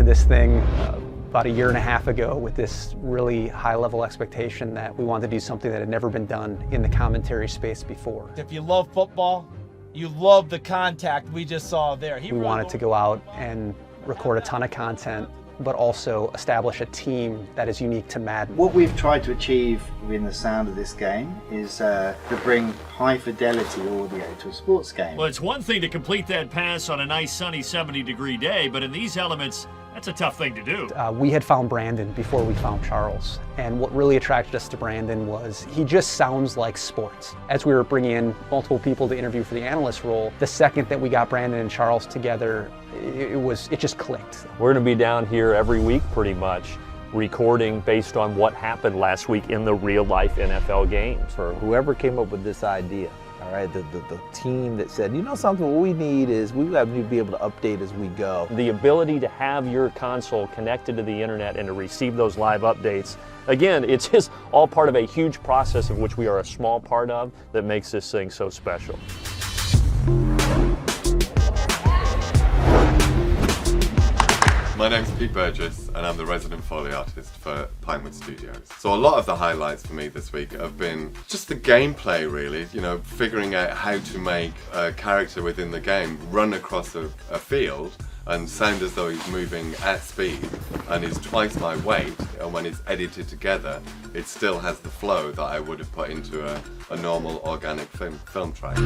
this thing about a year and a half ago with this really high-level expectation that we wanted to do something that had never been done in the commentary space before. If you love football, you love the contact we just saw there. We wanted to go out and record a ton of content, but also establish a team that is unique to Madden. What we've tried to achieve in the sound of this game is to bring high fidelity audio to a sports game. Well, it's one thing to complete that pass on a nice sunny 70-degree day, but in these elements, that's a tough thing to do. We had found Brandon before we found Charles, and what really attracted us to Brandon was he just sounds like sports. As we were bringing in multiple people to interview for the analyst role, the second that we got Brandon and Charles together, it just clicked. We're going to be down here every week pretty much, recording based on what happened last week in the real-life NFL games. For whoever came up with this idea, all right, the team that said, you know something, what we need is we have to be able to update as we go. The ability to have your console connected to the internet and to receive those live updates, again, it's just all part of a huge process of which we are a small part of that makes this thing so special. My name's Pete Burgess and I'm the resident Foley artist for Pinewood Studios. So a lot of the highlights for me this week have been just the gameplay really, you know, figuring out how to make a character within the game run across a field and sound as though he's moving at speed and is twice my weight, and when it's edited together it still has the flow that I would have put into a normal organic film track.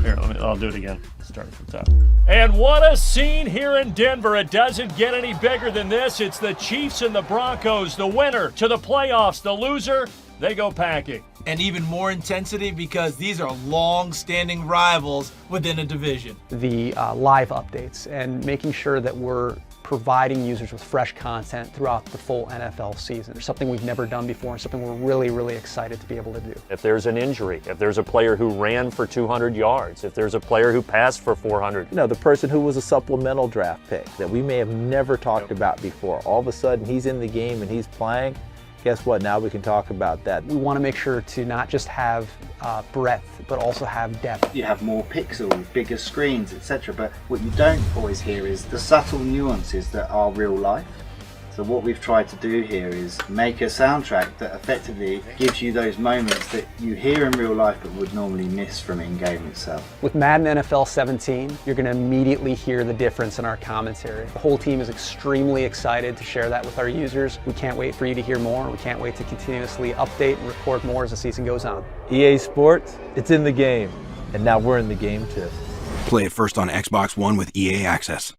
Here, I'll do it again. Starting from top. And what a scene here in Denver. It doesn't get any bigger than this. It's the Chiefs and the Broncos, the winner to the playoffs. The loser, they go packing. And even more intensity because these are long-standing rivals within a division. The live updates and making sure that we're providing users with fresh content throughout the full NFL season. Something we've never done before and something we're really, really excited to be able to do. If there's an injury, if there's a player who ran for 200 yards, if there's a player who passed for 400. You know, the person who was a supplemental draft pick that we may have never talked about before, all of a sudden he's in the game and he's playing. Guess what? Now we can talk about that. We want to make sure to not just have breadth, but also have depth. You have more pixels, bigger screens, etc. But what you don't always hear is the subtle nuances that are real life. So what we've tried to do here is make a soundtrack that effectively gives you those moments that you hear in real life but would normally miss from in-game itself. With Madden NFL 17, you're going to immediately hear the difference in our commentary. The whole team is extremely excited to share that with our users. We can't wait for you to hear more. We can't wait to continuously update and record more as the season goes on. EA Sports, it's in the game. And now we're in the game too. Play it first on Xbox One with EA Access.